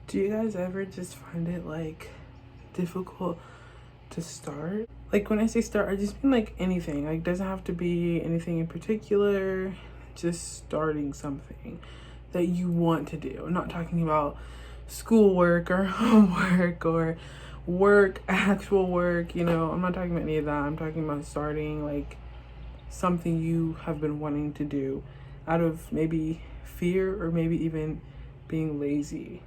Do you guys ever just find it like difficult to start? Like when I say start, I just mean like anything. Like doesn't have to be anything in particular, just starting something that you want to do. I'm not talking about schoolwork or homework or work, actual work, you know. I'm not talking about any of that. I'm talking about starting like something you have been wanting to do out of maybe fear or maybe even being lazy.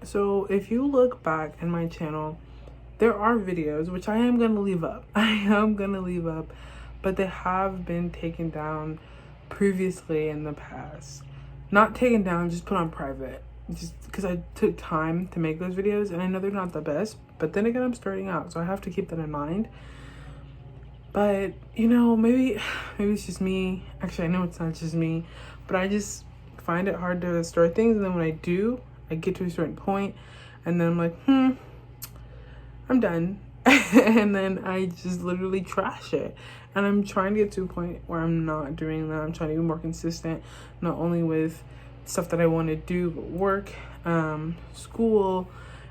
So if you look back in my channel, there are videos which I am gonna leave up. I am gonna leave up, but they have been taken down previously in the past. Not taken down, just put on private. Just because I took time to make those videos, and I know they're not the best, but then again, I'm starting out, so I have to keep that in mind. But you know, maybe it's just me. Actually, I know it's not just me, but I just find it hard to start things, and then when I do, I get to a certain point, and then I'm like, I'm done. And then I just literally trash it. And I'm trying to get to a point where I'm not doing that. I'm trying to be more consistent, not only with stuff that I want to do, but work, school,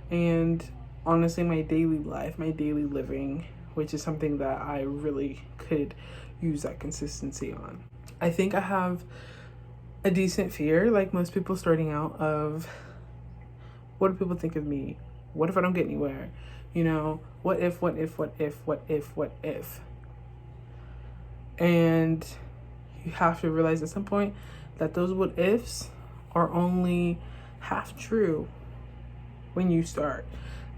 and honestly, my daily life, my daily living, which is something that I really could use that consistency on. I think I have a decent fear, like most people starting out, of what do people think of me? What if I don't get anywhere? You know, what if? And you have to realize at some point that those what ifs are only half true when you start.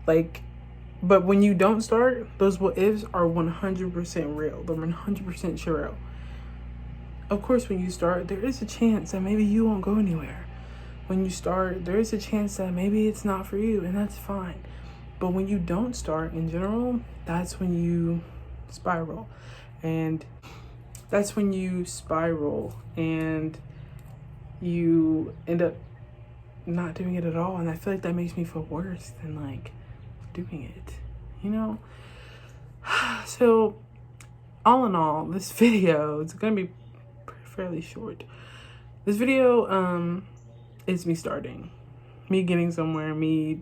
But when you don't start, those what ifs are 100% real. They're 100% true. Of course, when you start, there is a chance that maybe you won't go anywhere. When you start, there is a chance that maybe it's not for you, and that's fine. But when you don't start in general, that's when you spiral. And that's when you spiral and you end up not doing it at all. And I feel like that makes me feel worse than like doing it, you know? So all in all, this video, it's gonna be fairly short. This video is me starting, me getting somewhere, me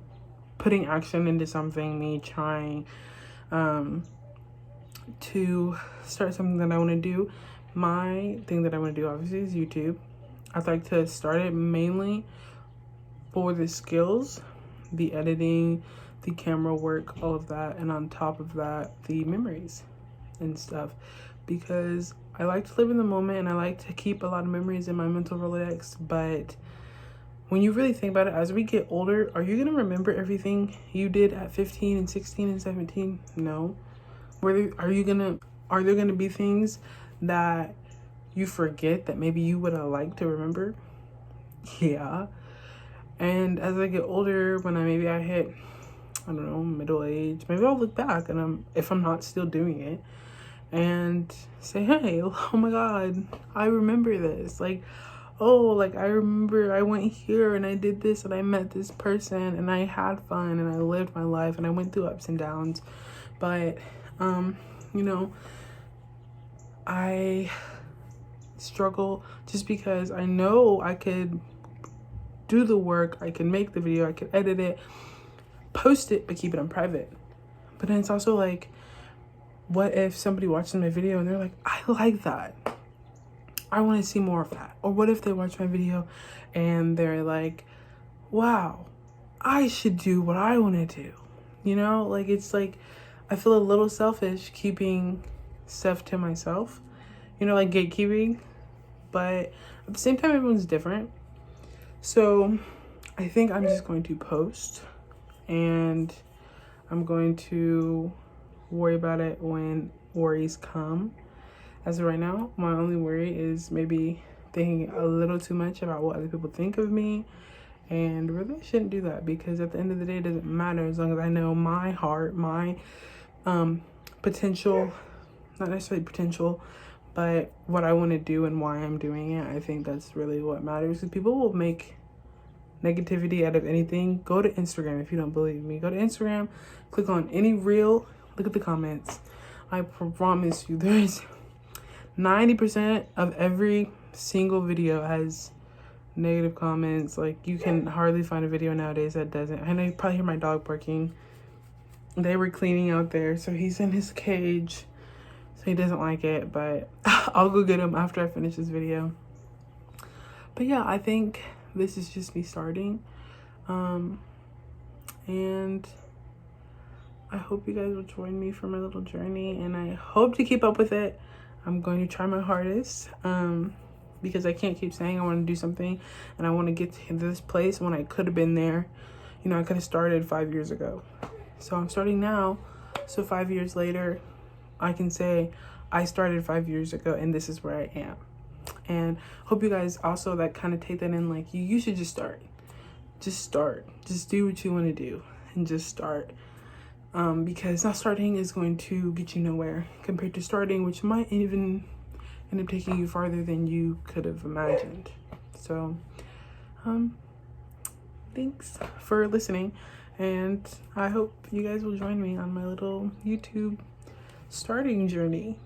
putting action into something, me trying to start something that I want to do. My thing that I want to do obviously is YouTube. I'd like to start it mainly for the skills, the editing, the camera work, all of that, and on top of that, the memories and stuff, because I like to live in the moment and I like to keep a lot of memories in my mental Rolodex. But when you really think about it, as we get older, are you gonna remember everything you did at 15 and 16 and 17? No. Are there gonna be things that you forget that maybe you would have liked to remember? Yeah. And as I get older, when I hit, I don't know, middle age, maybe I'll look back and if I'm not still doing it, and say, hey, oh my God, I remember this. Like, oh, like I remember I went here and I did this and I met this person and I had fun and I lived my life and I went through ups and downs. But, you know, I struggle just because I know I could do the work, I can make the video, I can edit it, post it, but keep it on private. But then it's also like, what if somebody watches my video and they're like, I like that, I want to see more of that? Or what if they watch my video and they're like, wow, I should do what I want to do? You know, like, it's like, I feel a little selfish keeping stuff to myself, you know, like gatekeeping. But at the same time, everyone's different. So I think I'm just going to post and I'm going to worry about it when worries come. As of right now, my only worry is maybe thinking a little too much about what other people think of me. And really I shouldn't do that, because at the end of the day, it doesn't matter as long as I know my heart, my potential, not necessarily potential, but what I want to do and why I'm doing it. I think that's really what matters, because people will make negativity out of anything. Go to Instagram if you don't believe me. Go to Instagram, click on any reel, look at the comments. I promise you, there's 90% of every single video has negative comments. Like, you can hardly find a video nowadays that doesn't. I know you probably hear my dog barking. They were cleaning out there, so he's in his cage, so he doesn't like it, but I'll go get him after I finish this video. But yeah, I think this is just me starting, and I hope you guys will join me for my little journey, and I hope to keep up with it. I'm going to try my hardest, because I can't keep saying I want to do something and I want to get to this place when I could have been there. You know, I could have started 5 years ago. So I'm starting now, so 5 years later, I can say I started 5 years ago and this is where I am. And hope you guys also that kind of take that in, like, you should just start. Just start. Just do what you want to do and just start. Because not starting is going to get you nowhere compared to starting, which might even end up taking you farther than you could have imagined. So, thanks for listening, and I hope you guys will join me on my little YouTube starting journey.